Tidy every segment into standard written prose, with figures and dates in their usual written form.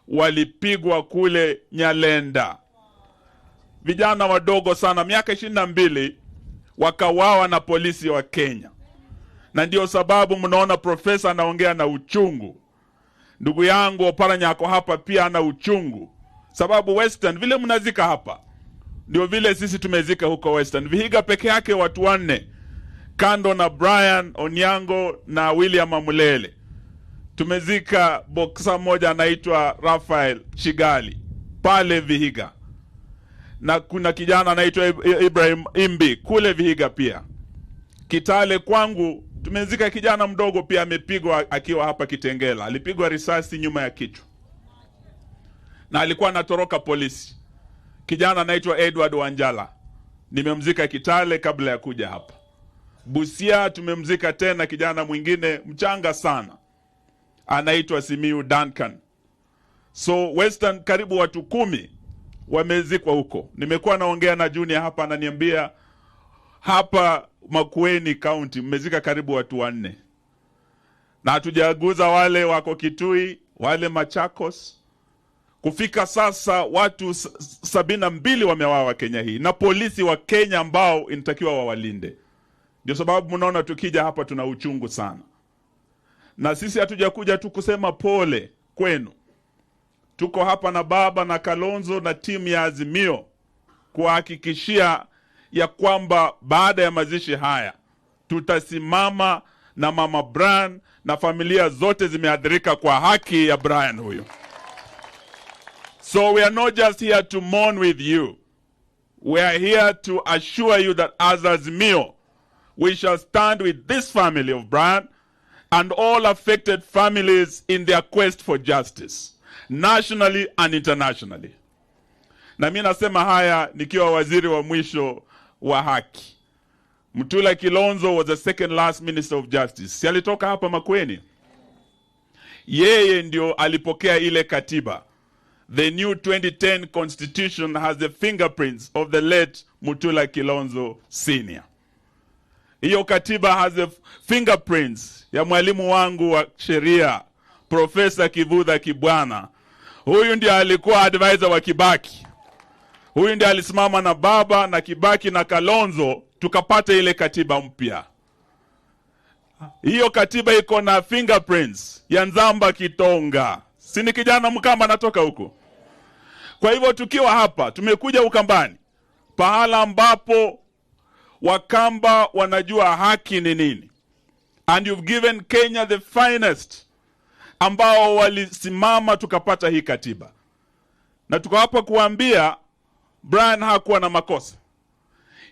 walipigwa kule Nyalenda. Vijana wadogo sana, miaka 22, wakawawa na polisi wa Kenya. Na ndio sababu mnaona profesa anaongea na uchungu. Ndugu yangu Oparanya ako hapa pia ana uchungu. Sababu Western, vile mnazika hapa, ndio vile sisi tumezika huko Western. Vihiga peke yake watu 4, kando na Brian Onyango na William Amulele. Tumezika boksa moja anaitwa Rafael Chigali pale Vihiga. Na kuna kijana anaitwa Ibrahim Imbi kule Vihiga pia. Kitale kwangu tumezika kijana mdogo pia amepigwa akiwa hapa Kitengela. Alipigwa risasi nyuma ya kichwa. Na alikuwa anatoroka polisi. Kijana anaitwa Edward Wanjala. Nimemzika Kitale kabla ya kuja hapa. Busia tumemzika tena kijana mwingine mchanga sana. Anaitwa Simiu Duncan. So Western karibu watu 10 wamezikwa huko. Nimekuwa naongea na Junior hapa ananiambia hapa Makueni County mmezika karibu watu 4. Na hatujaguza wale wako Kitui, wale Machakos. Kufika sasa watu 72 wamewawa Kenya hii. Na polisi wa Kenya ambao inatakiwa wawalinde. Ndio sababu mnaona tukija hapa tuna uchungu sana. Na sisi hatujakuja tu kusema pole kwenu. Tuko hapa na baba na Kalonzo na timu ya Azimio kuhakikishia ya kwamba baada ya mazishi haya tutasimama na Mama Brian na familia zote zimeathirika kwa haki ya Brian huyo. So we are not just here to mourn with you. We are here to assure you that as Azimio, we shall stand with this family of Brian and all affected families in their quest for justice, nationally and internationally. Na mimi nasema haya nikiwa waziri wa mwisho wa haki. Mutula Kilonzo was the second last minister of justice. Si alitoka hapa Makueni? Yeye ndio alipokea ile katiba. The new 2010 constitution has the fingerprints of the late Mutula Kilonzo Senior. Hiyo katiba has the fingerprints ya mwalimu wangu wa sheria, Profesa Kivutha Kibwana. Huyu ndiye alikuwa advisor wa Kibaki. Huyu ndiye alisimama na baba na Kibaki na Kalonzo tukapata ile katiba mpya. Hiyo katiba iko na fingerprints ya Nzamba Kitonga. Sini kijana Mkamba anatoka huko. Kwa hivyo tukiwa hapa tumekuja Ukambani, pahala ambapo Wakamba wanajua haki ni nini. And you've given Kenya the finest ambao walisimama tukapata hii katiba. Na tuko hapa kuambia Brian hakuwa na makosa.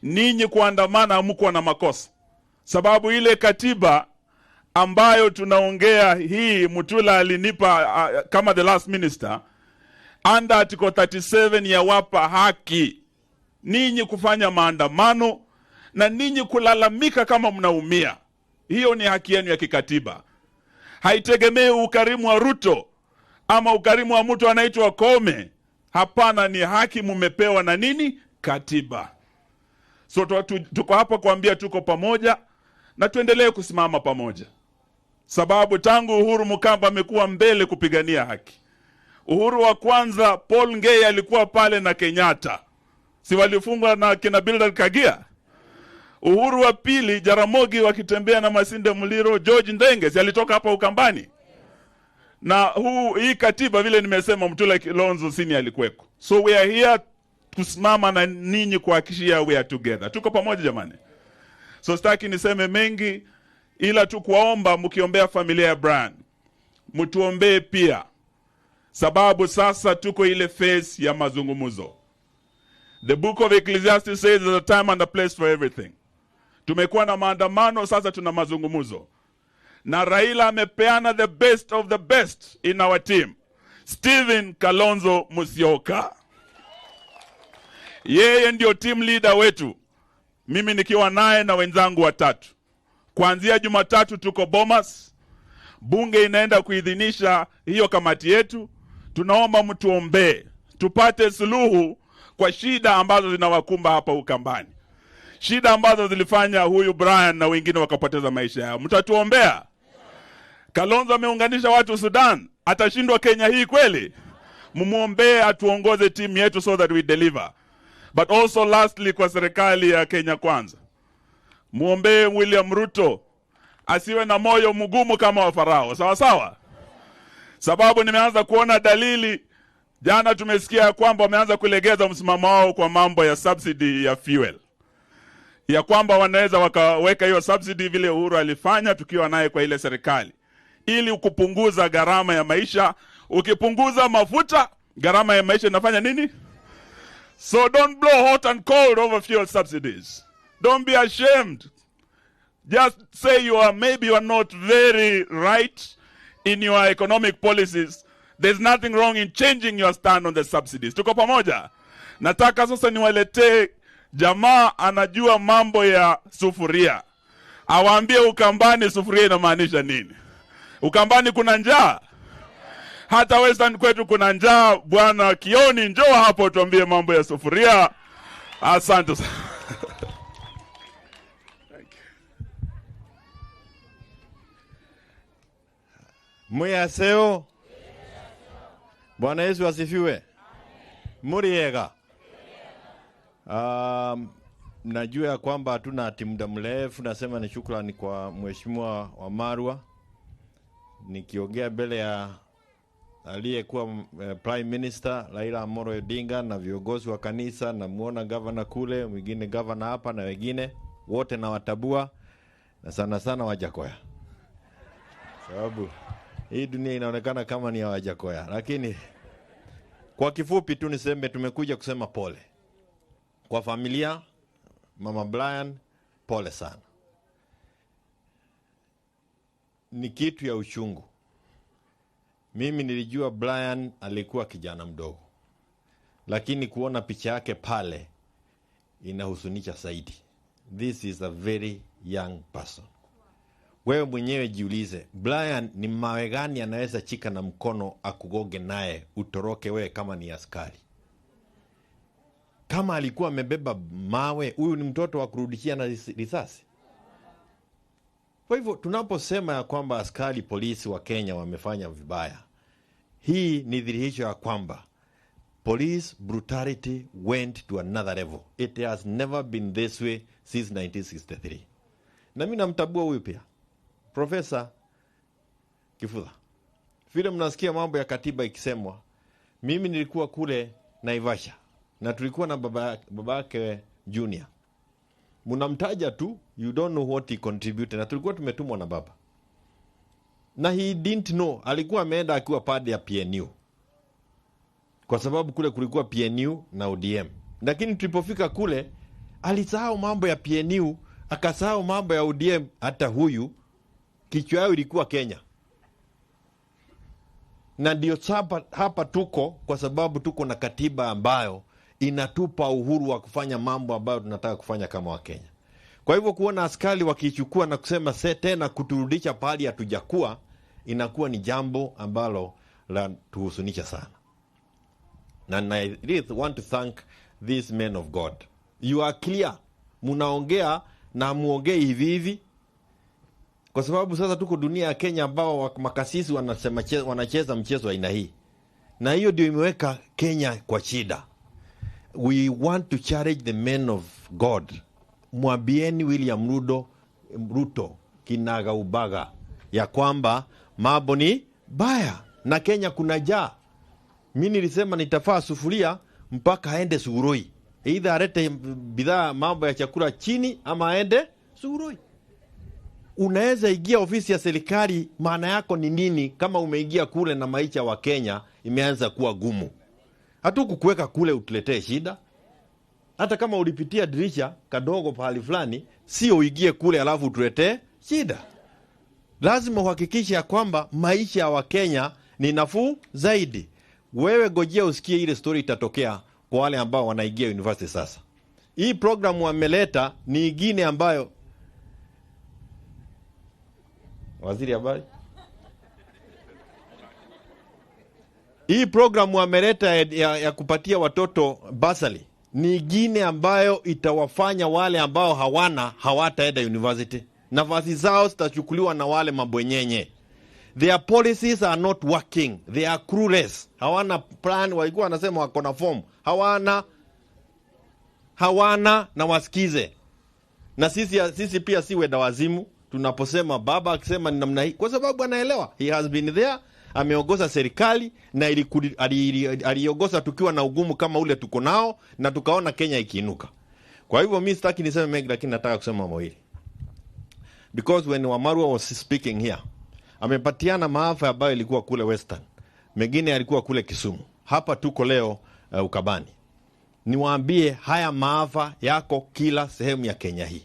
Ninyi kuandamana hamkuwa na makosa. Sababu ile katiba ambayo tunaongea hii Mutula alinipa kama the last minister, under article 37 ya wapa haki ninyi kufanya maandamano na ninyi kulalamika kama mnaumia. Hiyo ni haki yenu ya kikatiba. Haitegemei ukarimu wa Ruto ama ukarimu wa mtu anaitwa Kome. Hapana, ni haki mumepewa na nini? Katiba. So tuko hapa kuambia tuko pamoja na tuendelee kusimama pamoja. Sababu tangu Uhuru Mukamba amekuwa mbele kupigania haki. Uhuru wa kwanza Paul Ngei alikuwa pale na Kenyatta. Si walifungwa na kina Bildad Kagia? Uhuru wa pili Jaramogi wakitembea na Masinde Muliro, George Ndenge si alitoka hapa Ukambani. Na hii katiba vile nimesema Mutula Kilonzo Senior alikuweko. So we are here kusimama na ninyi kuhakikishia we are together. Tuko pamoja jamani. So sitaki niseme mengi ila tu kuomba mkiombea familia ya Brian. Mtuombee pia. Sababu sasa tuko ile phase ya mazungumzo. The book of Ecclesiastes says there's a time and a place for everything. Tumekuwa na maandamano, sasa tuna mazungumzo. Na Raila amepeana the best of the best in our team. Stephen Kalonzo Musyoka. Yeye ndio team leader wetu. Mimi nikiwa naye na wenzangu watatu. Kuanzia Jumatatu tuko Bomas. Bunge inaenda kuidhinisha hiyo kamati yetu. Tunaomba mtuombee. Tupate suluhu kwa shida ambazo zinawakumba hapa Ukambani. Shida ambazo zilifanya huyu Brian na wengine wakapoteza maisha yao. Mtatuombea? Kalonzo ameunganisha watu Sudan. Atashindwa Kenya hii kweli? Mumuombe atuongoze timu yetu so that we deliver. But also lastly, kwa serikali ya Kenya Kwanza, muombe William Ruto asiwe na moyo mgumu kama wa Farao. Sawa sawa? Sababu nimeanza kuona dalili, jana tumesikia kwamba wameanza kulegeza msimamo wao kwa mambo ya subsidy ya fuel, ya kwamba wanaweza wakaweka hiyo subsidy vile Uhuru alifanya tukiwa naye kwa ile serikali, ili kupunguza gharama ya maisha. Ukipunguza mafuta, gharama ya maisha inafanya nini? So don't blow hot and cold over fuel subsidies. Don't be ashamed. Just say maybe you are not very right in your economic policies. There's nothing wrong in changing your stand on the subsidies. Tuko pamoja? Nataka sasa niwaletee jamaa anajua mambo ya sufuria. Awaambie Ukambani sufuria inamaanisha nini. Ukambani kuna njaa. Hata Western kwetu kuna njaa. Bwana Kioni, njoo hapo tuambie mambo ya sufuria. Asante sana. Muyaseo. Bwana Yesu asifiwe. Muriega. Najua ya kwamba hatuna muda mrefu. Nasema ni shukrani kwa Mheshimiwa wa Marwa. Nikiongea mbele ya aliyekuwa Prime Minister Raila Amolo Odinga na viongozi wa kanisa, na muona governor kule, mwingine governor hapa na wengine wote na watabua, na sana sana Wajakoya. Sababu hii dunia inaonekana kama ni ya Wajakoya. Lakini kwa kifupi tu niseme tumekuja kusema pole kwa familia Mama Brian, pole sana. Ni kitu ya uchungu. Mimi nilijua Brian alikuwa kijana mdogo, lakini kuona picha yake pale inahuzunisha zaidi. This is a very young person. Wewe mwenyewe jiulize, Brian ni mawe gani anaweza chika na mkono akugoge naye utoroke wewe kama ni askari? Kama alikuwa amebeba mawe, huyu ni mtoto wa kurudishia na risasi. Kwa hivyo tunaposema ya kwamba askari polisi wa Kenya wamefanya vibaya, hii ni dhihirisho ya kwamba police brutality went to another level. It has never been this way since 1963. Na mimi namtabua huyu pia, Profesa Kifudha. Vile mnasikia mambo ya katiba ikisemwa, mimi nilikuwa kule Naivasha na tulikuwa na babake Junior. Mnamtaja tu, you don't know what he contributed, na tulikuwa tumetumwa na baba. Na he didn't know, alikuwa ameenda akiwa pande ya PNU. Kwa sababu kule kulikuwa PNU na ODM. Lakini tulipofika kule, alisahau mambo ya PNU, akasahau mambo ya ODM. Hata huyu kichwa yao ilikuwa Kenya. Na ndio hapa tuko, kwa sababu tuko na katiba ambayo inatupa uhuru wa kufanya mambo ambayo tunataka kufanya kama wa Kenya. Kwa hivyo kuona askari wakichukua na kusema tena kuturudisha pahali hatujakuwa, inakuwa ni jambo ambalo la tuhuzunisha sana. And I really want to thank these men of God. You are clear. Munaongea na muongei hivi hivi. Kwa sababu sasa tuko dunia ya Kenya ambao makasisi wanacheza mchezo aina hii. Na hiyo ndio imeweka Kenya kwa shida. We want to challenge the men of God. Mwambieni William Ruto kinaga ubaga ya kwamba mambo ni baya na Kenya kuna njaa. Mimi nilisema nitafaa sufuria mpaka aende Suguroi. Either alete bidhaa mambo ya chakula chini ama aende Suguroi. Unaweza ingia ofisi ya serikali, maana yako ni nini kama umeingia kule na maisha wa Kenya imeanza kuwa gumu? Hatukukuweka kule utuletee shida. Hata kama ulipitia dirisha kadogo pahali fulani, sio uingie kule alafu utuletee shida. Lazima uhakikishe kwamba maisha wa Kenya ni nafuu zaidi. Wewe gojea usikie ile story itatokea kwa wale ambao wanaingia university sasa. Hii program wameleta ni ingine ambayo waziri habari. Hii program wameleta ya kupatia watoto basali ni ingine ambayo itawafanya wale ambao hawataenda university. Nafasi zao zitachukuliwa na wale mabwenyenye. Their policies are not working. They are clueless. Hawana plan, walikuwa wanasema wako na form. Hawana na wasikize. Na sisi pia si wenda wazimu tunaposema baba akisema ni namna hii, kwa sababu anaelewa. He has been there, ameongoza serikali na aliongoza tukiwa na ugumu kama ule tuko nao na tukaona Kenya ikiinuka. Kwa hivyo mimi sitaki niseme mengi, lakini nataka kusema mawili. Because when Wamarwa was speaking here, amepatiana maafa ambayo ilikuwa kule Western. Mengine alikuwa kule Kisumu. Hapa tuko leo Ukabani. Niwaambie haya maafa yako kila sehemu ya Kenya hii.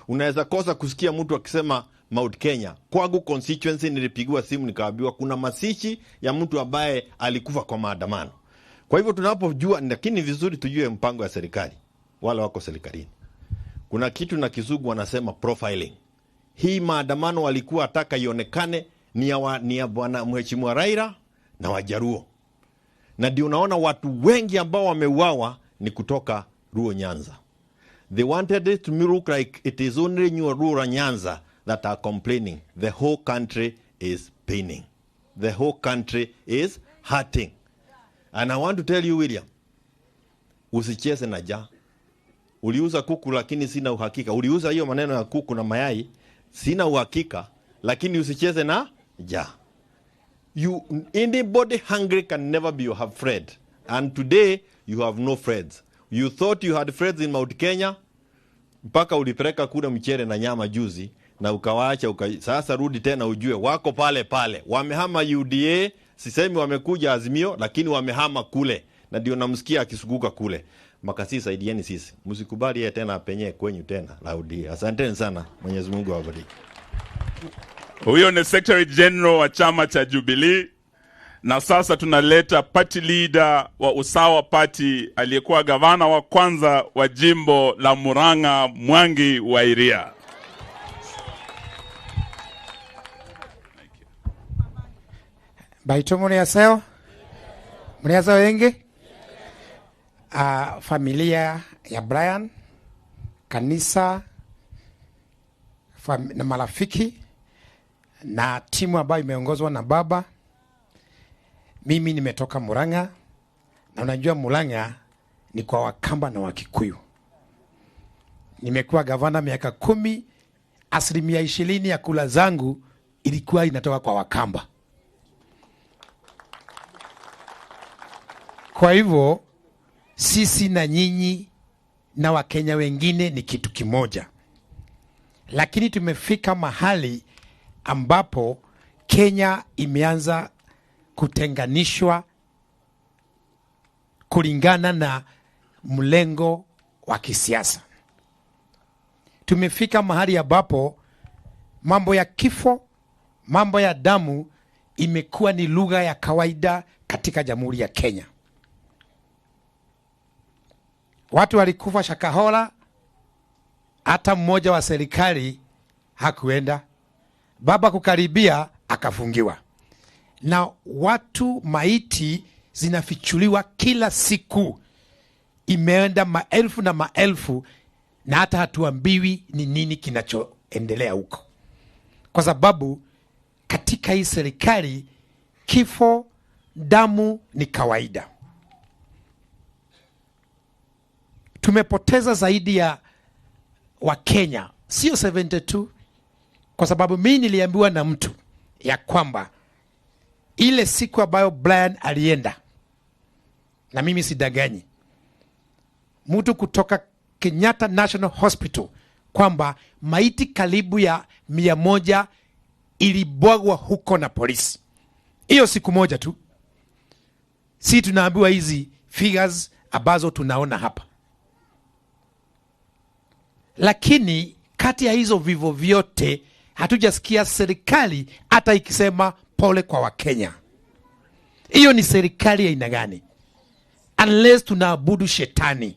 Unaweza kosa kusikia mtu akisema Mount Kenya. Kwangu constituency nilipigiwa simu nikaambiwa kuna masishi ya mtu ambaye alikufa kwa maandamano. Kwa hivyo tunapojua, lakini vizuri tujue mpango ya serikali. Wala wako serikalini. Kuna kitu na Kizungu wanasema profiling. Hii maandamano walikuwa ataka ionekane ni ya bwana mheshimiwa Raila na Wajaruo. Na ndio unaona watu wengi ambao wameuawa ni kutoka Ruo Nyanza. They wanted it to look like it is only Ruo Nyanza that are complaining. The whole country is paining. The whole country is hurting. And I want to tell you, William, usicheze na njaa. Uliuza kuku lakini sina uhakika. Uliuza hiyo maneno ya kuku na mayai, sina uhakika, lakini usicheze na njaa. Anybody hungry can never be your friend. And today you have no friends. You thought you had friends in Mount Kenya, mpaka ulipeleka kule mchere na nyama juzi na ukawaacha sasa rudi tena ujue wako pale pale. Wamehama UDA, sisemi wamekuja Azimio, lakini wamehama kule. Na ndio namsikia akisuguka kule. Makasi saidieni sisi. Msikubali yeye tena apenye kwenyu tena laudi. Asanteni sana. Mwenyezi Mungu awabariki. Huyo ni Secretary General wa chama cha Jubilee. Na sasa tunaleta party leader wa Usawa Party aliyekuwa gavana wa kwanza wa jimbo la Murang'a, Mwangi wa Iria. Baito muriaseo? Muriaseo wengi? Familia ya Brian, kanisa, na marafiki na timu ambayo imeongozwa na baba. Mimi nimetoka Murang'a, na unajua Murang'a ni kwa Wakamba na Wakikuyu. Nimekuwa gavana miaka 10, 20% ya kula zangu ilikuwa inatoka kwa Wakamba. Kwa hivyo sisi na nyinyi na Wakenya wengine ni kitu kimoja. Lakini tumefika mahali ambapo Kenya imeanza kutenganishwa kulingana na mlengo wa kisiasa. Tumefika mahali ambapo mambo ya kifo, mambo ya damu imekuwa ni lugha ya kawaida katika Jamhuri ya Kenya. Watu walikufa Shakahola, hata mmoja wa serikali hakuenda. Baba kukaribia akafungiwa. Na watu maiti zinafichuliwa kila siku. Imeenda maelfu na maelfu, na hata hatuambiwi ni nini kinachoendelea huko. Kwa sababu katika hii serikali kifo, damu ni kawaida. Tumepoteza zaidi ya Wakenya, sio 72, kwa sababu mimi niliambiwa na mtu ya kwamba ile siku ambayo Brian alienda, na mimi sidaganyi, mtu kutoka Kenyatta National Hospital kwamba maiti karibu ya 100 ilibwagwa huko na polisi. Hiyo siku moja tu. Si tunaambiwa hizi figures ambazo tunaona hapa. Lakini kati ya hizo vivo vyote hatujasikia serikali hata ikisema pole kwa Wakenya. Hiyo ni serikali ya aina gani? Unless tunaabudu shetani.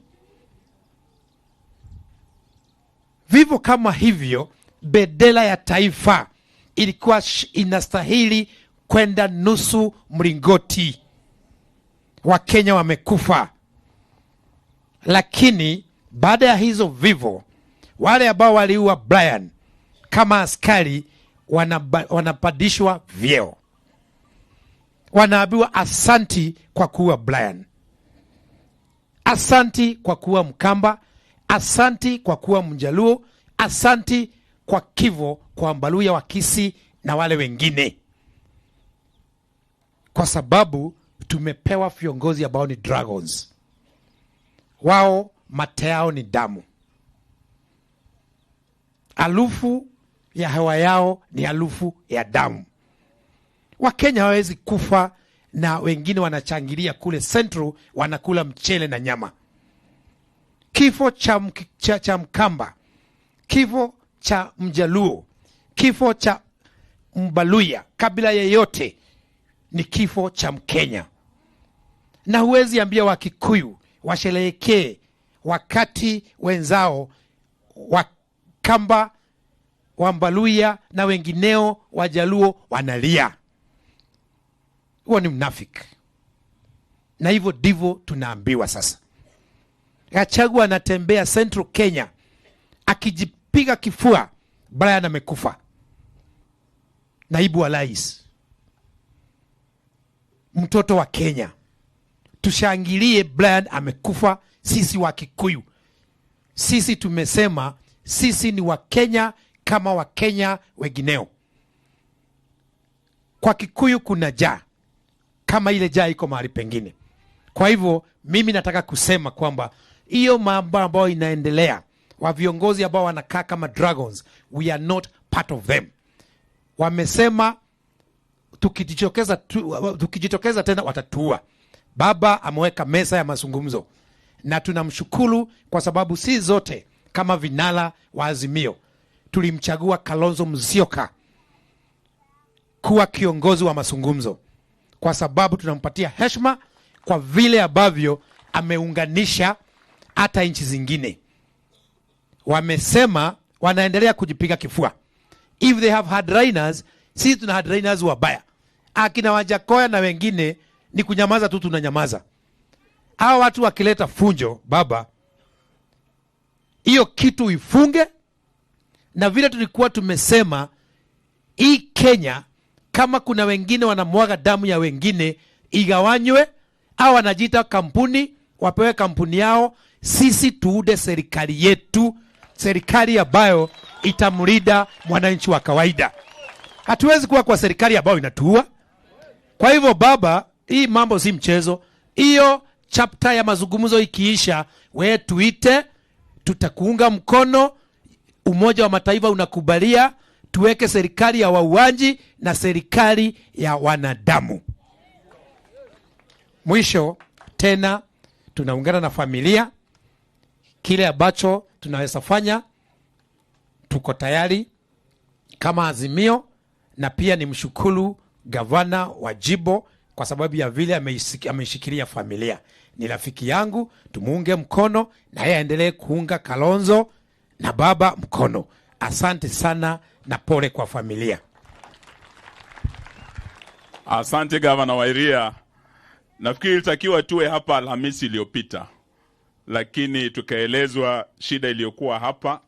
Vivo kama hivyo, bendera ya taifa ilikuwa inastahili kwenda nusu mlingoti. Wakenya wamekufa. Lakini baada ya hizo vivo, wale ambao waliua Brian kama askari wanapandishwa vyeo, wanaambiwa asanti kwa kuwa Brian, asanti kwa kuwa Mkamba, asanti kwa kuwa Mjaluo, asanti kwa kifo kwa Mbaluya wa Kisii na wale wengine, kwa sababu tumepewa viongozi ambao ni dragons. Wao mate yao ni damu, alufu ya hewa yao ni alufu ya damu. Wakenya hawezi kufa na wengine wanachangilia kule Central wanakula mchele na nyama. Kifo cha Mkamba, kifo cha Mjaluo, kifo cha Mbaluya, kabila yeyote ni kifo cha Mkenya. Na huwezi ambia Wakikuyu washerehekee wakati wenzao Wakamba, Wambaluya na wengineo Wajaluo wanalia. Huo ni mnafiki. Na hivyo ndivyo tunaambiwa sasa. Gachagua anatembea Central Kenya akijipiga kifua, Brian amekufa. Naibu wa rais, mtoto wa Kenya, tushangilie Brian amekufa. Sisi wa Kikuyu, sisi tumesema sisi ni Wakenya kama Wakenya wengineo. Kwa Kikuyu kuna jaa kama ile jaa iko mahali pengine. Kwa hivyo mimi nataka kusema kwamba hiyo mambo ambayo inaendelea, wa viongozi ambao wanakaa kama dragons, we are not part of them. Wamesema tukijitokeza tena watatuua. Baba ameweka meza ya mazungumzo, na tunamshukuru kwa sababu si zote kama vinala wa Azimio tulimchagua Kalonzo Musyoka kuwa kiongozi wa mazungumzo, kwa sababu tunampatia heshima kwa vile ambavyo ameunganisha hata nchi zingine. Wamesema wanaendelea kujipiga kifua. If they have hardliners, sisi tuna hardliners wabaya. Akina Wajakoya na wengine ni kunyamaza tu, tunanyamaza. Hao watu wakileta funjo, baba, hiyo kitu ifunge. Na vile tulikuwa tumesema, hii Kenya kama kuna wengine wanamwaga damu ya wengine, igawanywe. Au wanajiita kampuni, wapewe kampuni yao. Sisi tuude serikali yetu, serikali ambayo itamlinda mwananchi wa kawaida. Hatuwezi kuwa kwa serikali ambayo inatuua. Kwa hivyo baba, hii mambo si mchezo. Hiyo chapter ya mazungumzo ikiisha, wewe tuite, tutakuunga mkono. Umoja wa Mataifa unakubalia tuweke serikali ya wauaji na serikali ya wanadamu. Mwisho tena tunaungana na familia, kile ambacho tunaweza fanya tuko tayari kama Azimio. Na pia ni mshukuru gavana wa Jibo kwa sababu ya vile ameishikilia familia. Ni rafiki yangu, tumuunge mkono na yeye aendelee kuunga Kalonzo na baba mkono. Asante sana na pole kwa familia. Asante gavana Wairia. Nafikiri ilitakiwa tuwe hapa Alhamisi iliyopita, lakini tukaelezwa shida iliyokuwa hapa,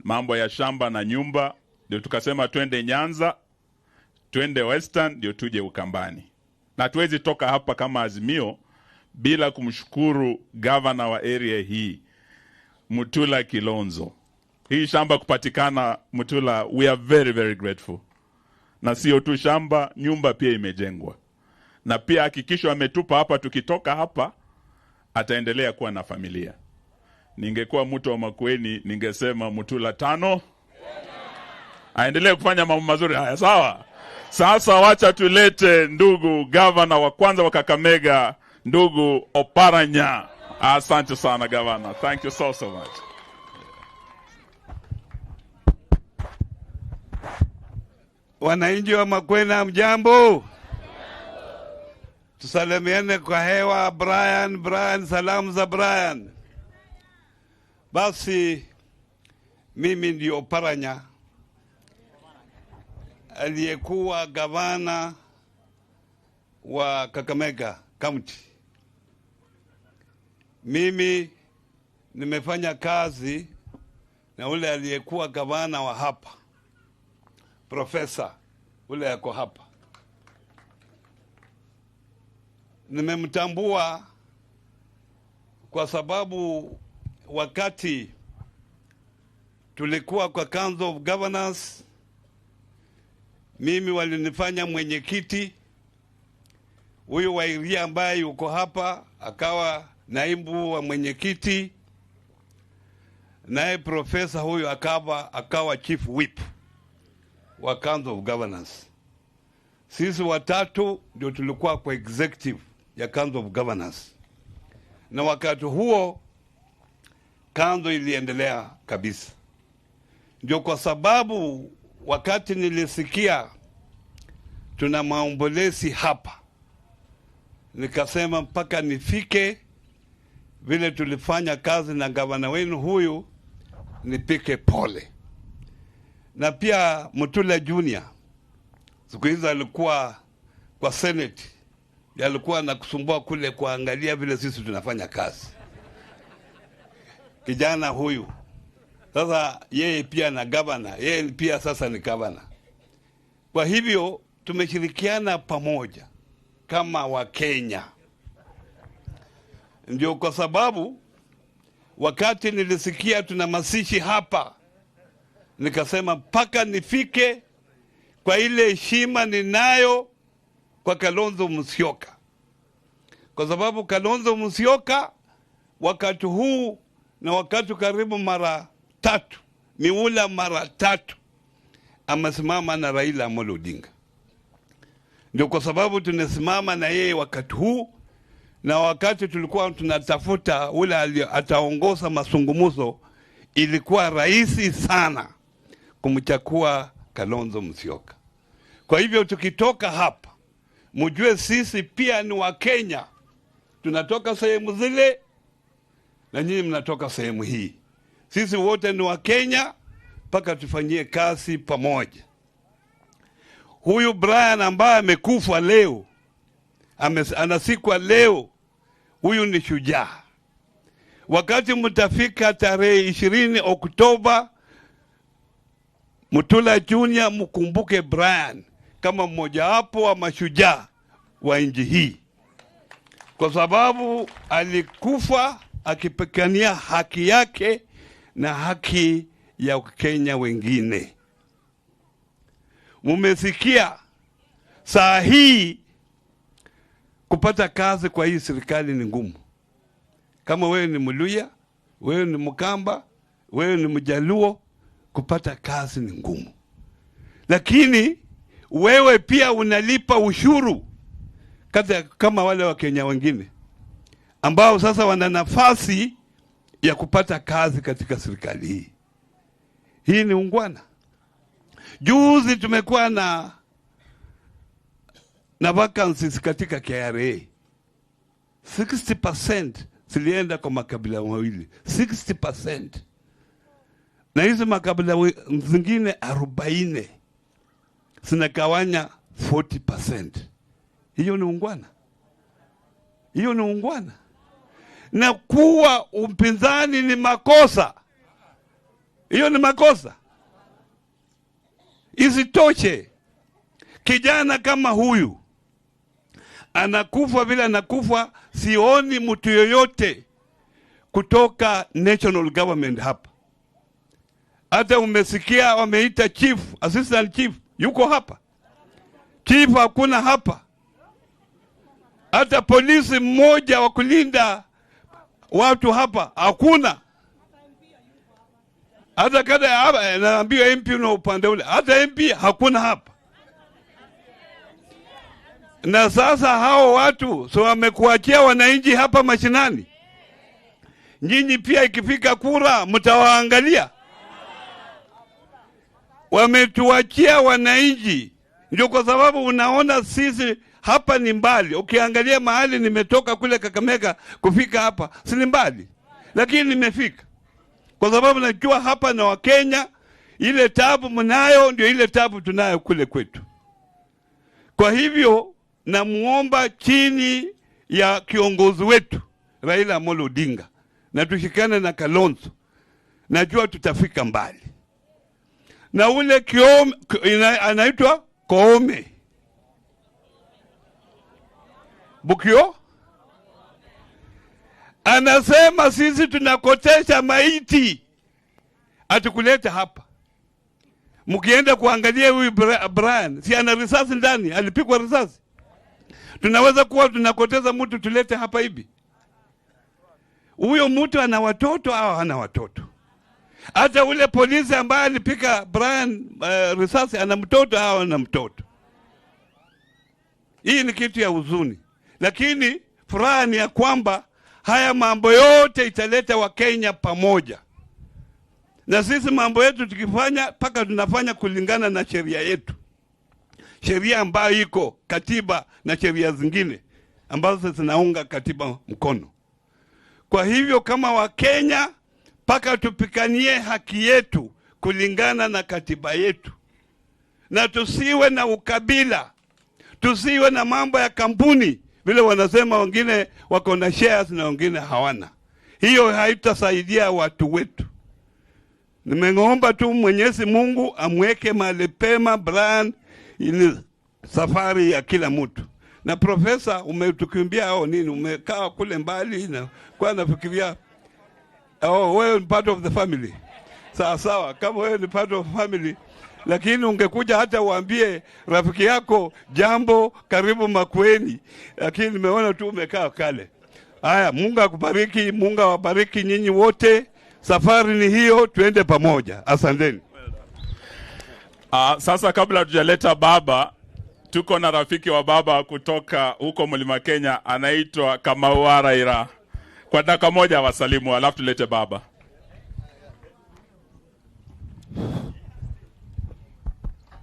mambo ya shamba na nyumba, ndio tukasema twende Nyanza, twende Western, ndio tuje Ukambani. Na tuwezi toka hapa kama Azimio bila kumshukuru gavana wa area hii, Mutula Kilonzo. Hii shamba kupatikana Mutula, we are very very grateful. Na sio tu shamba, nyumba pia imejengwa. Na pia hakikisho ametupa hapa, tukitoka hapa ataendelea kuwa na familia. Ningekuwa mtu wa Makueni ningesema Mutula 5 aendelee kufanya mambo mazuri haya, sawa? Sasa wacha tulete ndugu gavana wa kwanza wa Kakamega, ndugu Oparanya. Asante sana gavana. Thank you so much. Wananchi wa Makueni mjambo. Tusalimiane kwa hewa. Brian, salamu za Brian. Basi mimi ndio Oparanya, aliyekuwa gavana wa Kakamega County. Mimi nimefanya kazi na ule aliyekuwa gavana wa hapa profesa ule yako hapa. Nimemtambua kwa sababu wakati tulikuwa kwa Council of Governors, mimi walinifanya mwenyekiti. Huyu Wairia ambaye yuko hapa akawa naibu wa mwenyekiti, naye profesa huyu akawa chief whip wa Council of Governors. Sisi watatu ndio tulikuwa kwa executive ya Council of Governors, na wakati huo Council iliendelea kabisa. Ndio kwa sababu wakati nilisikia tuna maombolezi hapa, nikasema mpaka nifike vile tulifanya kazi na gavana wenu huyu, nipike pole. Na pia Mutula Junior siku hizo alikuwa kwa Senate, alikuwa anakusumbua kule kuangalia vile sisi tunafanya kazi. Kijana huyu sasa yeye pia na gavana, yeye pia sasa ni gavana. Kwa hivyo tumeshirikiana pamoja kama Wakenya. Ndio kwa sababu wakati nilisikia tuna masishi hapa, nikasema mpaka nifike kwa ile heshima ninayo kwa Kalonzo Musyoka. Kwa sababu Kalonzo Musyoka wakati huu na wakati karibu mara 3, miula mara 3, amesimama na Raila Amolo Odinga. Ndio kwa sababu tunasimama na yeye wakati huu, na wakati tulikuwa tunatafuta ule ataongoza mazungumzo, ilikuwa rahisi sana kumchakua Kalonzo Musyoka. Kwa hivyo tukitoka hapa, mjue sisi pia ni Wakenya. Tunatoka sehemu zile na nyinyi mnatoka sehemu hii. Sisi wote ni Wakenya, mpaka tufanyie kazi pamoja. Huyu Brian ambaye amekufa leo, anasikwa leo, huyu ni shujaa. Wakati mtafika tarehe 20 Oktoba, Mutula Junior mkumbuke Brian kama mmoja wapo wa mashujaa wa nchi hii, kwa sababu alikufa akipigania haki yake na haki ya Kenya wengine. Mumesikia saa hii kupata kazi kwa hii serikali ni ngumu. Kama wewe ni Mluya, wewe ni Mkamba, wewe ni Mjaluo, kupata kazi ni ngumu. Lakini wewe pia unalipa ushuru kama wale wa Kenya wengine ambao sasa wana nafasi ya kupata kazi katika serikali hii. Hii ni ungwana. Juzi tumekuwa na vacancies katika KRA. 60% zilienda kwa makabila mawili. 60%. Na hizo makabila zingine 40 zinagawanya 40%. Hiyo ni ungwana. Hiyo ni ungwana. Na kuwa upinzani ni makosa. Hiyo ni makosa. Isitoshe, kijana kama huyu anakufa vile anakufa, sioni mtu yoyote kutoka national government hapa. Hata umesikia wameita chief, assistant chief, yuko hapa. Chief hakuna hapa. Hata polisi mmoja wa kulinda watu hapa hakuna. Hata kada hapa naambiwa MP na upande ule, hata MP hakuna hapa. Na sasa hao watu wamekuachia wananchi hapa mashinani. Nyinyi pia ikifika kura mtawaangalia. Wametuachia wananchi. Ndio kwa sababu unaona sisi hapa ni mbali. Ukiangalia mahali nimetoka kule Kakamega kufika hapa, si ni mbali. Lakini nimefika. Kwa sababu najua hapa na Wakenya, ile tabu mnayo ndio ile tabu tunayo kule kwetu. Kwa hivyo namuomba chini ya kiongozi wetu Raila Amolo Odinga, na tushikane na Kalonzo, najua tutafika mbali. na ule Kiome anaitwa Koome Bukio anasema sisi tunakotesha maiti atukuleta hapa. Mkienda kuangalia huyu Brian, si ana risasi ndani, alipigwa risasi. Tunaweza kuwa tunakoteza mtu tulete hapa hivi. Huyo mtu ana watoto au hana watoto? Hata ule polisi ambaye alipiga Brian risasi ana mtoto au hana mtoto? Hii ni kitu ya huzuni. Lakini furaha ni ya kwamba haya mambo yote italeta Wakenya pamoja. Na sisi mambo yetu tukifanya paka tunafanya kulingana na sheria yetu. Sheria ambayo iko katiba na sheria zingine ambazo zinaunga katiba mkono. Kwa hivyo kama Wakenya paka tupikanie haki yetu kulingana na katiba yetu. Na tusiwe na ukabila. Tusiwe na mambo ya kampuni. Vile wanasema wengine wako na shares na wengine hawana. Hiyo haitasaidia watu wetu. Nimeomba tu Mwenyezi Mungu amweke mahali pema Brian ili safari ya kila mtu. Na profesa umetukimbia au nini? Umekaa kule mbali na kwa nafikiria wewe ni part of the family. Sawa, kama wewe ni part of the family, lakini ungekuja hata uambie rafiki yako jambo, karibu Makueni. Lakini nimeona tu umekaa kale. Haya, Mungu akubariki, Mungu awabariki nyinyi wote. Safari ni hiyo, tuende pamoja. Asanteni. Sasa kabla tujaleta baba, tuko na rafiki wa baba kutoka huko Mlima Kenya, anaitwa Raila. Kwa dakika moja wasalimu, alafu tulete baba.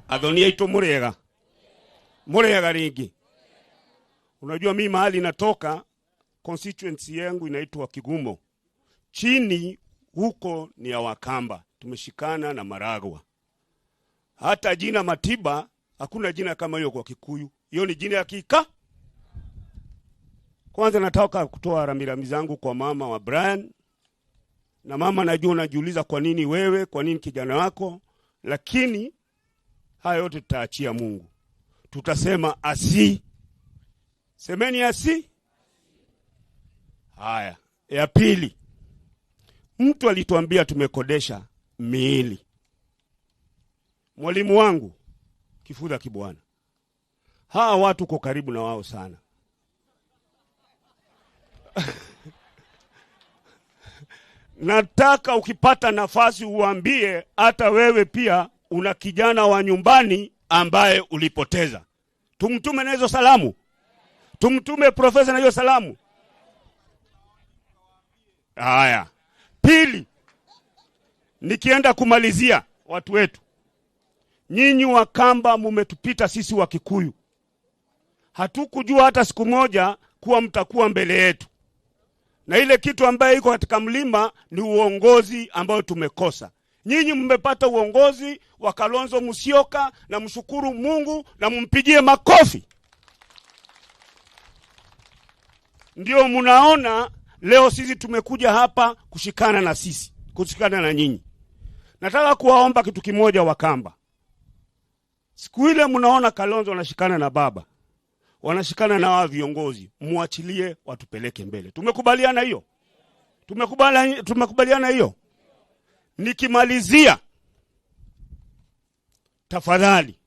Adhonia ito murega ringi. Unajua mimi mahali natoka, constituency yangu inaitwa Kigumo. Chini huko ni ya Wakamba, tumeshikana na Maragwa. Hata jina Matiba, hakuna jina kama hiyo kwa Kikuyu. Hiyo ni jina ya Kika. Kwanza nataka kutoa rambirambi zangu kwa mama wa Brian. Na mama, najua unajiuliza kwa nini wewe, kwa nini kijana wako, lakini haya yote tutaachia Mungu. Tutasema asi. Semeni asi. Haya, ya pili. Mtu alituambia tumekodesha miili. Mwalimu wangu Kifudha Kibwana, hawa watu kwa karibu na wao sana. Nataka ukipata nafasi uambie hata wewe pia una kijana wa nyumbani ambaye ulipoteza. Tumtume na hizo salamu. Tumtume profesa na hizo salamu. Haya. Pili, nikienda kumalizia watu wetu. Nyinyi Wakamba mumetupita sisi wa Kikuyu. Hatukujua hata siku moja kuwa mtakuwa mbele yetu. Na ile kitu ambaye iko katika mlima ni uongozi ambao tumekosa. Nyinyi mmepata uongozi wa Kalonzo Musyoka, na mshukuru Mungu na mumpigie makofi. Ndio mnaona leo sisi tumekuja hapa kushikana na sisi, kushikana na nyinyi. Nataka kuwaomba kitu kimoja Wakamba. Siku ile mnaona Kalonzo wanashikana na baba, wanashikana na wao viongozi, muachilie watupeleke mbele. Tumekubaliana hiyo? Tumekubaliana hiyo? Nikimalizia, tafadhali,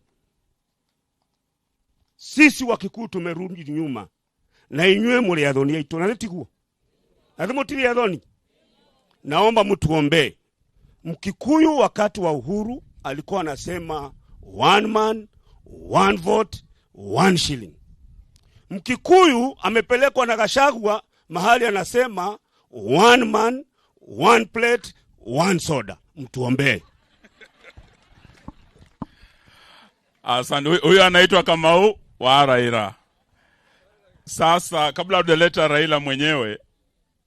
sisi wa Kikuyu tumerudi nyuma. Na inywe muri Adhonia ito naletiguo. Adhimotiri Adhoni. Naomba mtuombee. Mkikuyu wakati wa uhuru alikuwa anasema 1 man, 1 vote, 1 shilling. Mkikuyu amepelekwa na Gachagua mahali anasema 1 man, 1 plate, 1 soda. Mtuombee. Asante. Huyu anaitwa Kamau wa Raila. Sasa kabla tudeleta Raila mwenyewe,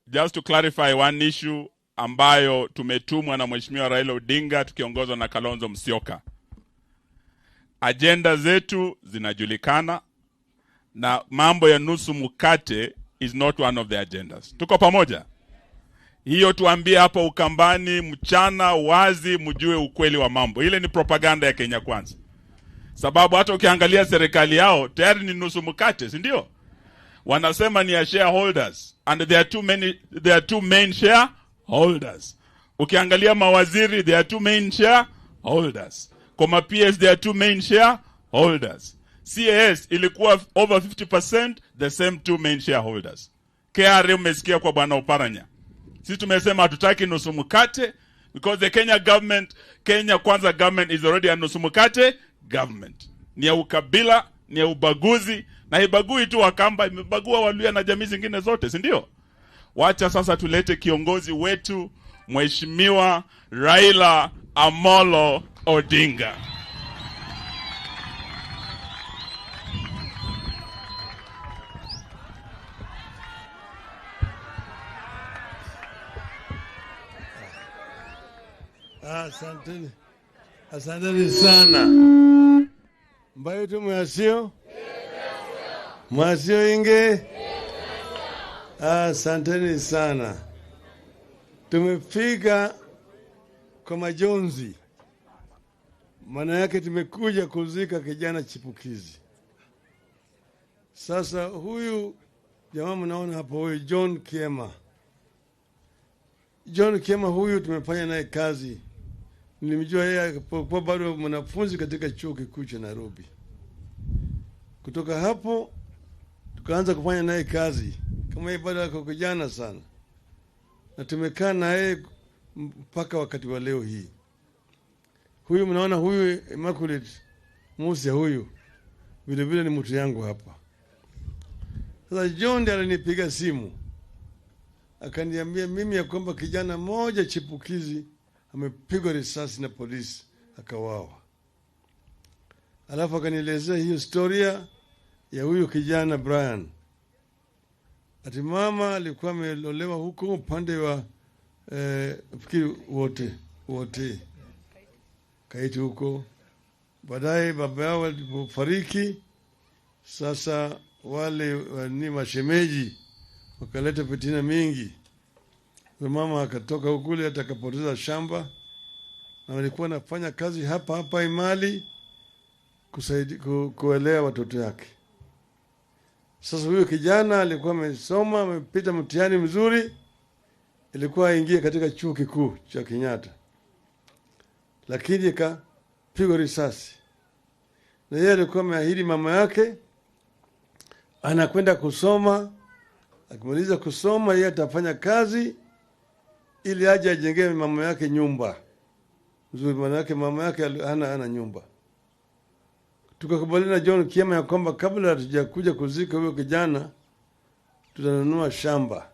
just to clarify one issue ambayo tumetumwa na Mheshimiwa Raila Odinga tukiongozwa na Kalonzo Musyoka. Agenda zetu zinajulikana na mambo ya nusu mkate is not one of the agendas. Tuko pamoja? Hiyo tuambie hapa Ukambani mchana wazi, mjue ukweli wa mambo. Ile ni propaganda ya Kenya Kwanza. Sababu hata ukiangalia serikali yao tayari ni nusu mkate, si ndio? Wanasema ni ya shareholders and there are two main shareholders. Ukiangalia mawaziri there are two main shareholders. Kama PS there are two main shareholders. CAS ilikuwa over 50%, the same two main shareholders. KRA umesikia kwa bwana Oparanya. Sisi tumesema hatutaki nusu mkate because the Kenya Kwanza government is already a nusu mkate government. Ni ya ukabila, ni ya ubaguzi, na ibagui tu Wakamba, imebagua Waluya na jamii zingine zote, si ndio? Wacha sasa tulete kiongozi wetu Mheshimiwa Raila Amolo Odinga. Asanteni sana. Mbayo tu mwasio? Mwasio inge? Asanteni sana. Tumefika kwa majonzi. Maana yake tumekuja kuzika kijana chipukizi. Sasa huyu jamaa mnaona hapo, huyu John Kiema huyu tumefanya naye kazi. Nilimjua yeye kwa bado mwanafunzi katika chuo kikuu cha Nairobi. Kutoka hapo tukaanza kufanya naye kazi kama yeye bado ako kijana sana, na tumekaa naye mpaka wakati wa leo hii. Huyu mnaona huyu Immaculate Musa, huyu vile vile ni mtu yangu hapa. Sasa John ndiye alinipiga simu akaniambia mimi ya kwamba kijana moja chipukizi amepigwa risasi na polisi akawawa. Alafu akanielezea hiyo historia ya huyu kijana Brian. Ati mama alikuwa amelolewa huko upande wa fikiri wote kaiti huko. Baadaye baba yao walipofariki, sasa wale ni mashemeji wakaleta fitina mingi. Mama akatoka ukule hata akapoteza shamba, na walikuwa nafanya kazi hapa Imali kusaidia kuelea watoto yake. Sasa huyo kijana alikuwa amesoma, amepita mtihani mzuri, ilikuwa aingie katika chuo kikuu cha Kenyatta, lakini akapigwa risasi. Na yeye alikuwa ameahidi mama yake anakwenda kusoma, akimaliza kusoma yeye atafanya kazi ili aje ajengee mama yake nyumba nzuri. Maana yake mama yake hana nyumba. Tukakubaliana John Kiema ya kwamba kabla hatujakuja kuzika huyo kijana tutanunua shamba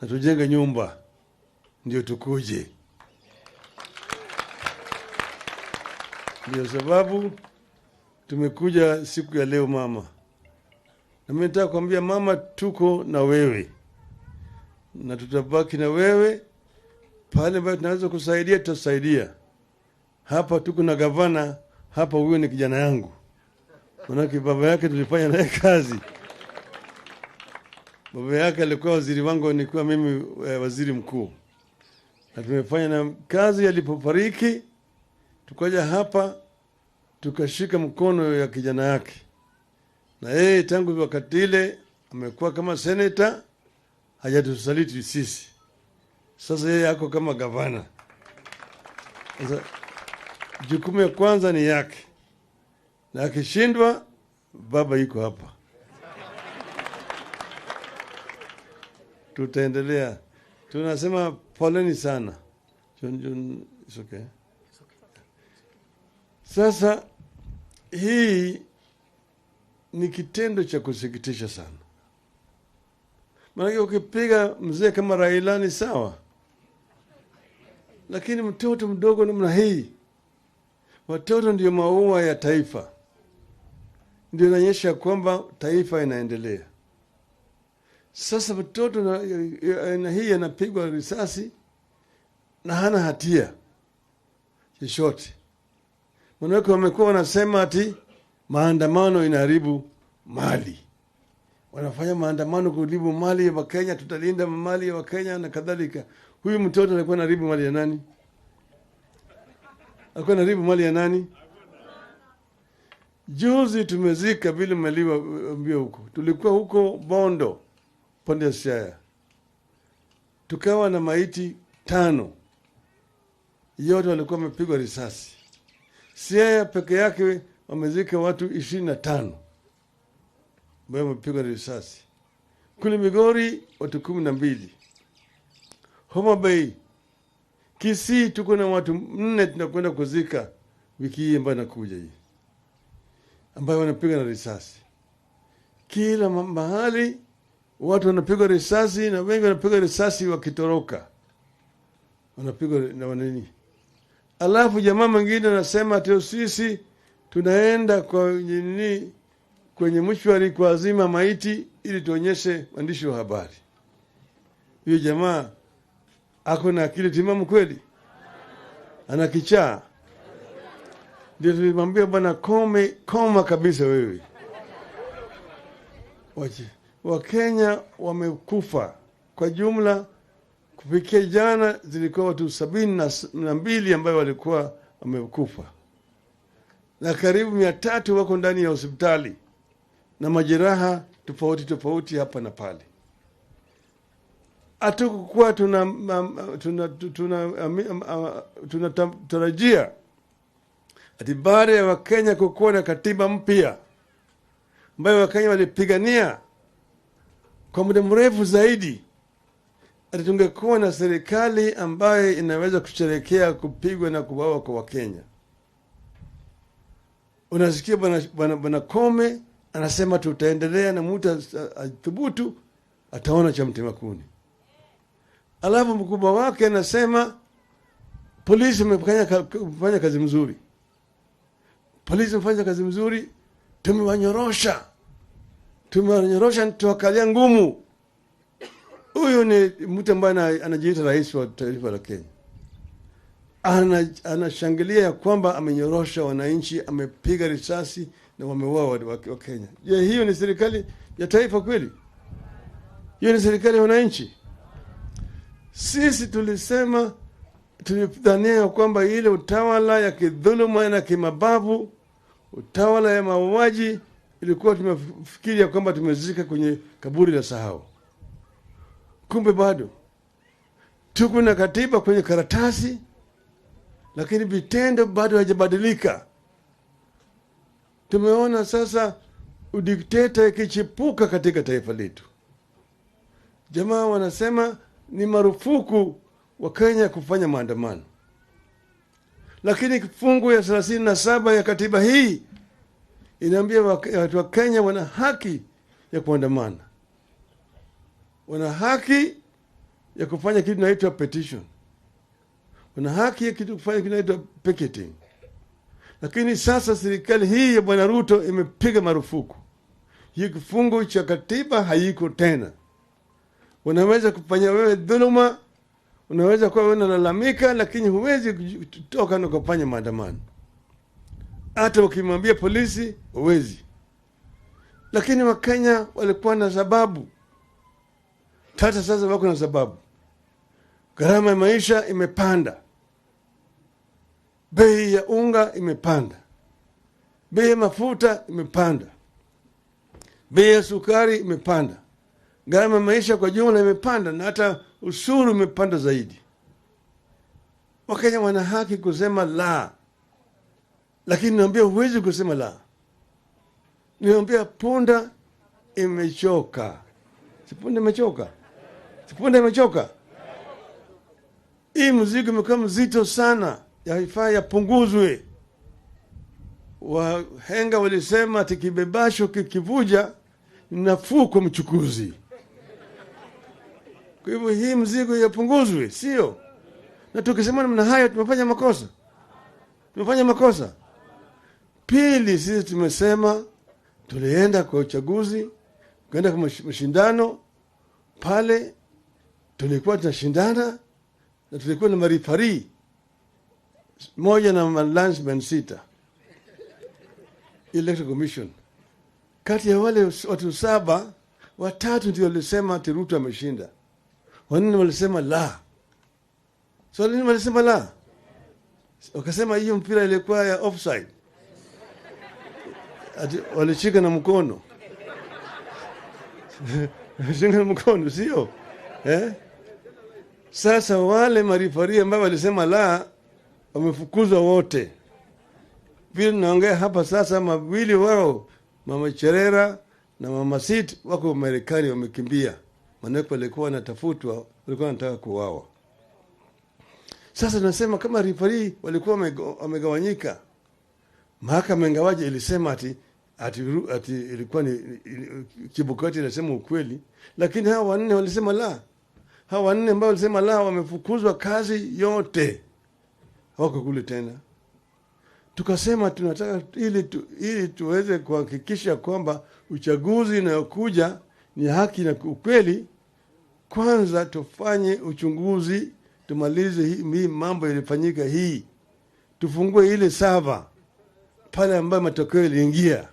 na tujenge nyumba ndio tukuje. Ndio sababu tumekuja siku ya leo mama. Na mimi nataka kuambia mama, tuko na wewe na tutabaki na wewe. Pale ambapo tunaweza kusaidia tutasaidia. Hapa tuko na gavana hapa, huyo ni kijana yangu. Manake baba yake tulifanya naye kazi. Baba yake alikuwa waziri wangu, nilikuwa mimi waziri mkuu. Na tumefanya na kazi. Alipofariki tukaja hapa tukashika mkono ya kijana yake. Na yeye tangu wakati ile amekuwa kama senator, hajatusaliti sisi. Sasa yeye yako kama gavana. Sasa jukumu ya kwanza ni yake, na akishindwa baba yuko hapa. Tutaendelea. Tunasema poleni sana. John, it's okay. Sasa hii ni kitendo cha kusikitisha sana. Maana ukipiga mzee kama Raila ni sawa, lakini mtoto mdogo namna hii, watoto ndio maua ya taifa, ndio inaonyesha kwamba taifa inaendelea. Sasa mtoto na hii anapigwa risasi na hana hatia chochote. Wanawake wamekuwa wanasema ati maandamano inaharibu mali. wanafanya maandamano kulibu mali ya Wakenya, tutalinda mali ya Wakenya na kadhalika. Huyu mtoto alikuwa anaribu mali ya nani? Alikuwa anaribu mali ya nani? Juzi tumezika vile maliwa mbio huko. Tulikuwa huko Bondo, pande ya Siaya. Tukawa na maiti 5. Yote walikuwa wamepigwa risasi. Siaya peke yake wamezika watu 25. Ambao wamepigwa risasi. Kule Migori watu 12. Homa Bay, Kisii tuko na watu 4 tunakwenda kuzika wiki hii ambayo inakuja hii, ambayo wanapigwa na risasi. Kila mahali watu wanapigwa risasi, na wengi wanapigwa risasi wakitoroka, wanapigwa na wanini. Alafu jamaa mwingine anasema ati sisi tunaenda kwa nini kwenye mshwari kwa azima maiti ili tuonyeshe waandishi wa habari. Huyo jamaa ako na akili timamu kweli? Ana kichaa? Ndio tulimwambia bwana, koma kabisa wewe. Wakenya wamekufa kwa jumla, kufikia jana zilikuwa watu 72 ambao walikuwa wamekufa, na karibu 300 wako ndani ya hospitali na majeraha tofauti hapa na pale. Hatukuwa tunatarajia ati baada ya Wakenya kukuwa na katiba mpya ambayo Wakenya walipigania kwa muda mrefu zaidi, ati tungekuwa na serikali ambayo inaweza kusherekea kupigwa na kuuawa kwa Wakenya. Unasikia bwana Kome anasema tutaendelea, na mtu athubutu ataona cha mtema kuni. Alafu mkubwa wake anasema polisi wamefanya kazi mzuri. Polisi wamefanya kazi mzuri, tumewanyorosha, tuwakalia ngumu. Huyu ni mtu ambaye anajiita rais wa taifa la Kenya. Anashangilia ya kwamba amenyorosha wananchi, amepiga risasi na wameua wa Kenya. Je, hiyo ni serikali ya taifa kweli? Hiyo ni serikali ya wananchi? Sisi tulisema, tulidhania kwamba ile utawala ya kidhuluma na kimabavu, utawala ya mauaji, ilikuwa tumefikiria kwamba tumezika kwenye kaburi la sahau. Kumbe bado tuko na katiba kwenye karatasi, lakini vitendo bado haijabadilika. Tumeona sasa udikteta ikichipuka katika taifa letu. Jamaa wanasema ni marufuku wa Kenya kufanya maandamano, lakini kifungu ya 37 ya katiba hii inaambia watu wa Kenya wana haki ya kuandamana, wana haki ya kufanya kitu inaitwa petition, wana haki ya kitu kufanya kitu inaitwa picketing. Lakini sasa serikali hii ya bwana Ruto imepiga marufuku hii kifungu cha katiba, haiko tena. Unaweza kufanya wewe dhuluma, unaweza kuwa wewe unalalamika, lakini huwezi kutoka na kufanya maandamano. Hata ukimwambia polisi huwezi. Lakini Wakenya walikuwa na sababu. Hata sasa wako na sababu. Gharama ya maisha imepanda, bei ya unga imepanda, bei ya mafuta imepanda, bei ya sukari imepanda, gharama ya maisha kwa jumla imepanda, na hata ushuru imepanda zaidi. Wakenya wana haki kusema la, lakini niambia huwezi kusema la. Niambia punda imechoka. Si punda imechoka? Si punda imechoka? Hii mzigo imekuwa mzito sana, yaifaa yapunguzwe. Wahenga walisema ati kibebasho kikivuja nafuu kwa mchukuzi. Kwa hivyo hii mzigo yapunguzwe, sio? Na tukisema namna haya tumefanya makosa. Tumefanya makosa. Pili, sisi tumesema tulienda kwa uchaguzi, kwenda kwa mashindano pale, tulikuwa tunashindana na tulikuwa na marifari moja na landsman 6 electoral commission. Kati ya wale watu 7 watatu ndio walisema ati Ruto ameshinda, wanne walisema la. So nini walisema la? Wakasema hiyo mpira ilikuwa ya offside. Ati walishika na mkono. Walishika na mkono, sio? Sasa wale marifari ambao walisema la wamefukuzwa wote. Vile naongea hapa sasa, mawili wao, Mama Cherera na Mama Sit, wako Marekani, wamekimbia. Maana walikuwa wanatafutwa, walikuwa wanataka kuuawa. Sasa tunasema kama rifari walikuwa wamegawanyika, mahakama ingawaje ilisema ati ilikuwa ni Chebukati ilisema ukweli, lakini hawa wanne walisema la. Hawa wanne ambao walisema la wamefukuzwa kazi yote, hawako kule tena. Tukasema tunataka ili tuweze kuhakikisha kwamba uchaguzi unayokuja ni haki na ukweli, kwanza tufanye uchunguzi, tumalize hii mambo yalifanyika hii. Tufungue ile sava pale ambayo matokeo yaliingia.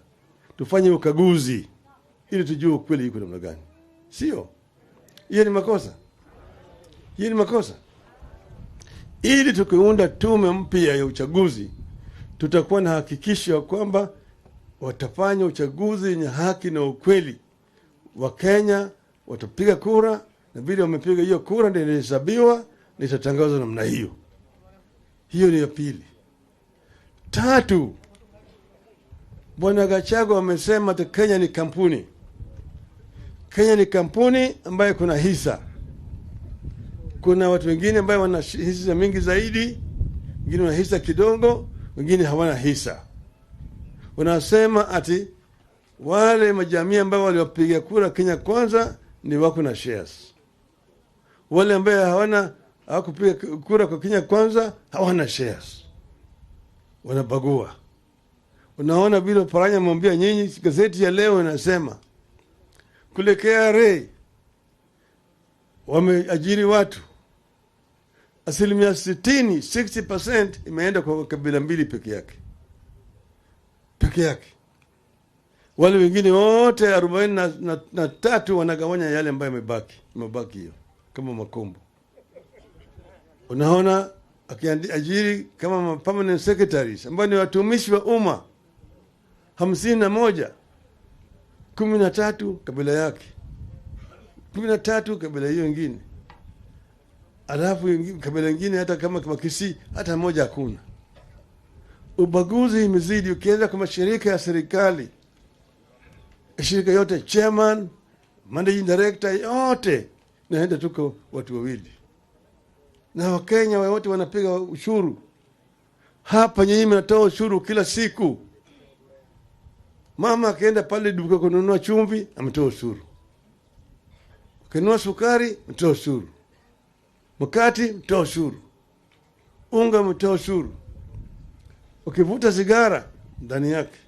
Tufanye ukaguzi ili tujue ukweli iko namna gani. Sio? Hiyo ni makosa. Hiyo ni makosa. Ili tukiunda tume mpya ya uchaguzi, tutakuwa na hakikisho kwamba watafanya uchaguzi wenye haki na ukweli. Wakenya watapiga kura, na vile wamepiga hiyo kura ndio inahesabiwa, itatangazwa namna hiyo. Hiyo ni ya pili. Tatu, Bwana Gachagua amesema ati Kenya ni kampuni. Kenya ni kampuni ambayo kuna hisa. Kuna watu wengine ambao wana hisa mingi zaidi, wengine wana hisa kidogo, wengine hawana hisa. Wanasema ati wale majamii ambao waliopiga kura Kenya Kwanza ni wako na shares. Wale ambao hawakupiga kura kwa Kenya Kwanza hawana shares. Wanabagua. Unaona vile Paranya mwambia nyinyi, gazeti ya leo inasema kule KRA wameajiri watu 60% imeenda kwa kabila mbili peke yake. Wale wengine wote 43 wanagawanya yale ambayo yamebaki hiyo kama makombo. Unaona akiajiri kama permanent secretaries ambao ni watumishi wa umma 51, 13 kabila yake, 13 kabila hiyo nyingine, alafu kabila nyingine hata kama Kisii hata moja hakuna. Ubaguzi imezidi. Ukienda kwa mashirika ya serikali, shirika yote, chairman, managing director, yote naenda tuko watu wawili, na Wakenya wote wanapiga ushuru. Hapa nyinyi mnatoa ushuru kila siku. Mama akaenda pale duka kununua chumvi, ametoa ushuru. Ukinunua sukari, mtoa ushuru. Mkati, mtoa ushuru. Unga, mtoa ushuru. Ukivuta sigara, ndani yake.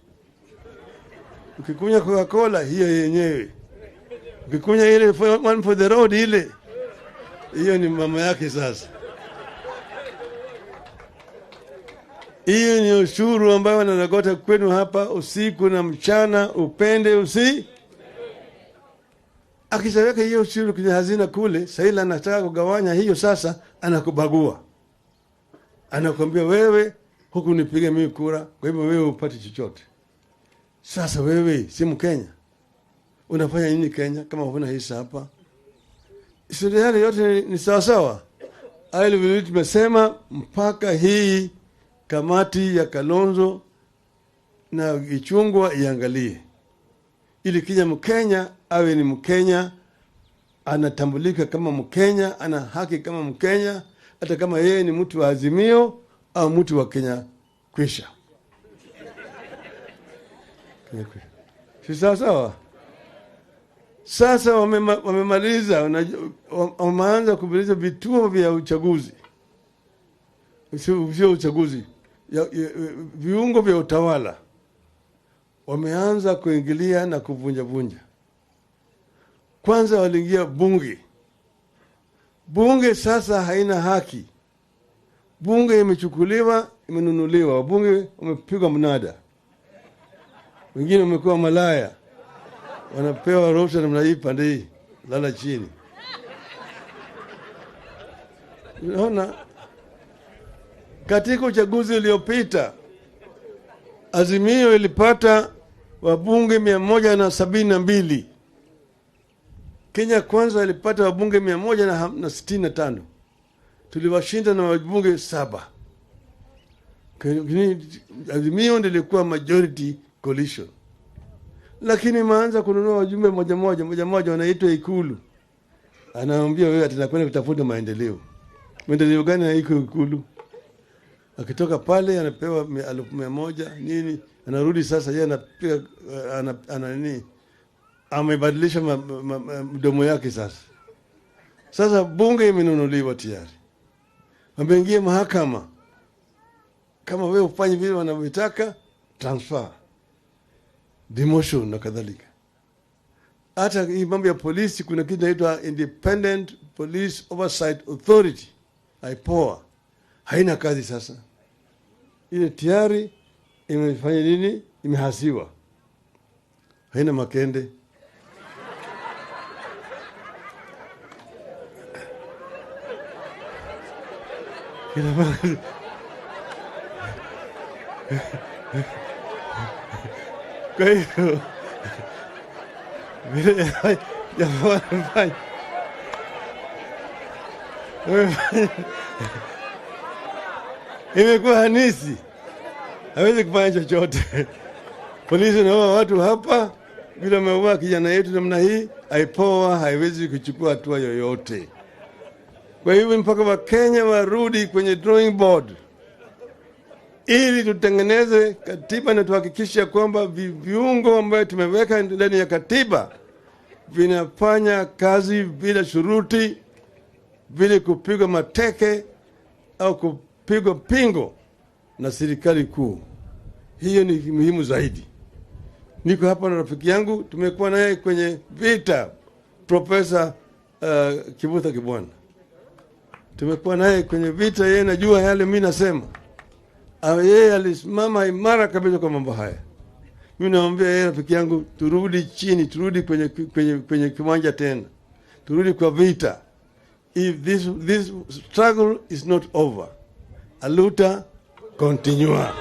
Ukikunya Coca-Cola, hiyo yenyewe. Ukikunya ile one for the road ile, hiyo ni mama yake sasa. Hiyo ni ushuru ambao wanagota kwenu hapa usiku na mchana, upende akisaweka hiyo ushuru kwenye hazina kule, Saila anataka kugawanya hiyo, sasa anakubagua. Anakuambia wewe huku nipige mimi kura, kwa hivyo wewe upate chochote. Sasa wewe si Mkenya. Unafanya nini Kenya kama huna hisa hapa? Serikali yote ni sawa sawa. Aile vile tumesema mpaka hii kamati ya Kalonzo na Ichungwa iangalie, ili kija Mkenya awe ni Mkenya, anatambulika kama Mkenya, ana haki kama Mkenya, hata kama yeye ni mtu wa Azimio au mtu wa Kenya kwisha. Si sawa sawa? Sasa wamemaliza, wameanza kubiliza vituo vya uchaguzi. Sio uchaguzi, viungo vya utawala. Wameanza kuingilia na kuvunja. Kwanza waliingia bunge. Bunge sasa haina haki. Bunge imechukuliwa, imenunuliwa. Wabunge wamepigwa mnada. Wengine wamekuwa malaya. wanapewa ruhusa namna hii, pande hii, lala chini. Unaona, katika uchaguzi uliopita Azimio ilipata wabunge 172. Kenya Kwanza ilipata wabunge 165. Tuliwashinda na wabunge 7. Azimio ndio ilikuwa majority coalition. Lakini maanza kununua wajumbe moja wanaitwa Ikulu. Anaambia wewe atakwenda kutafuta maendeleo. Maendeleo gani na Ikulu? Akitoka pale anapewa 100 nini, anarudi sasa yeye anapiga ana nini, amebadilisha mdomo yake sasa. Sasa bunge imenunuliwa tayari. Wameingia mahakama. Kama wewe ufanye vile wanavyotaka, transfer, demotion na kadhalika. Hata hii mambo ya polisi kuna kitu inaitwa Independent Police Oversight Authority. IPOA. Haina kazi sasa. Ile tayari imefanya nini? Imehasiwa. Haina makende. Kwa hiyo vile jamani imekuwa hanisi, hawezi kufanya chochote. Polisi na watu hapa bila meua kijana yetu namna hii, IPOA haiwezi kuchukua hatua yoyote. Kwa hivyo mpaka wa Kenya warudi kwenye drawing board ili tutengeneze katiba na tuhakikisha kwamba viungo ambayo tumeweka ndani ya katiba vinafanya kazi bila shuruti, bila kupigwa mateke au kupigwa pingo na serikali kuu. Hiyo ni muhimu zaidi. Niko hapa na rafiki yangu, tumekuwa naye kwenye vita, Profesa Kibutha Kibwana. Tumekuwa naye kwenye vita, yeye najua yale mimi nasema. Yeye alisimama imara kabisa kwa mambo haya. Mimi naomba yeye rafiki yangu, turudi chini, turudi kwenye kiwanja tena. Turudi kwa vita. If this struggle is not over, a luta continua.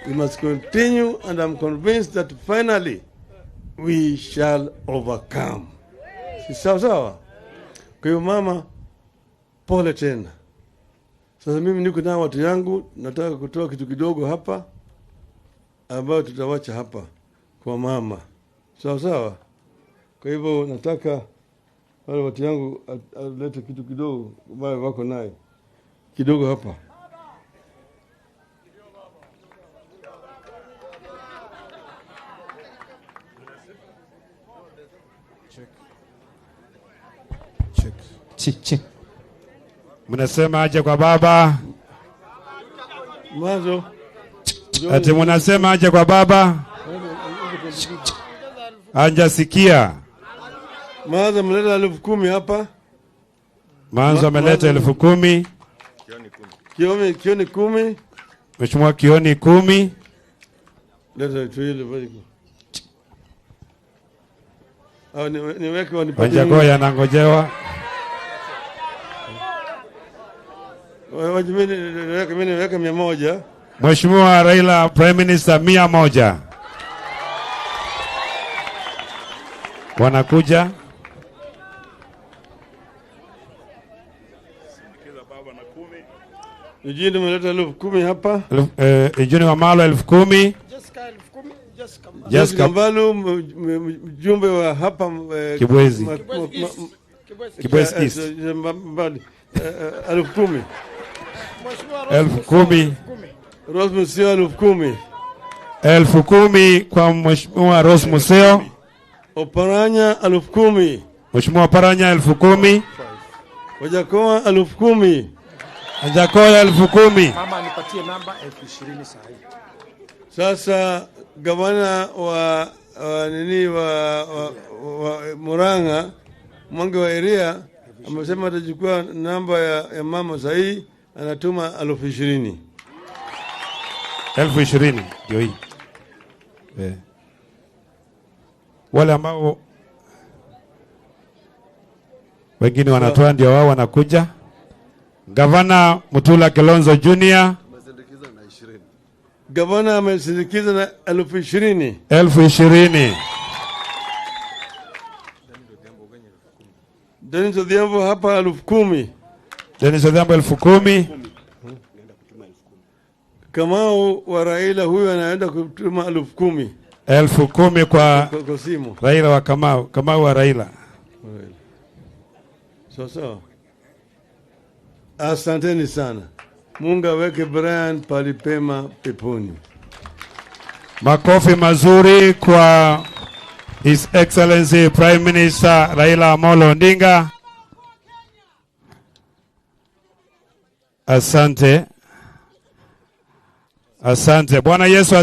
We must continue, and I'm convinced that finally we shall overcome. Si sawa? Kwa hiyo mama, pole tena. Sasa mimi niko na watu yangu, nataka kutoa kitu kidogo hapa ambao tutawacha hapa kwa mama. Sawa? Kwa hivyo nataka wale watu yangu alete kitu kidogo ambao wako naye. Kidogo hapa. Check. Mnasema aje kwa baba? Mwanzo. Ati mnasema aje kwa baba? Anjasikia. Mwanzo mleta 10,000 hapa. Mwanzo ameleta 10,000. Kioni 10. Mheshimiwa Kioni 10. Leta tuile bali. Au niweke wanipatie. Wanjagoya anangojewa. Wajimeni niweke 100. Mheshimiwa Raila Prime Minister 100. Wanakuja. Ujini mleta 10,000 hapa. Ujini wa malo 10,000. Jessica Mbalu mjumbe wa hapa Kibwezi. Kibwezi East. 10,000. 10,000. Rose Museo 10,000. 10,000 kwa Mheshimiwa Rose Museo. Oparanya 10,000. Mheshimiwa Paranya 10,000. Wajakoa 10,000. Wajakoya 10,000. Mama nipatie namba 20,000 saa hii. Sasa gavana wa Murang'a Mwangi wa area amesema atachukua namba ya mama sahi, anatuma 20,000. 20,000 ndio hii. wale ambao wengine wanatoa ndio wao wanakuja. Gavana Mutula Kilonzo Junior Gavana amesindikiza na 20,000. 20,000. Dennis Odhiambo hapa 10,000. Dennis Odhiambo 10,000. Kamau wa Raila huyu anaenda kutuma 10,000. 10,000 kwa simu. Raila wa Kamau wa Raila. Sawa. Asanteni sana. Mungu aweke Brian palipema peponi. Makofi mazuri kwa His Excellency Prime Minister Raila Amolo Odinga. Asante. Asante. Bwana Yesu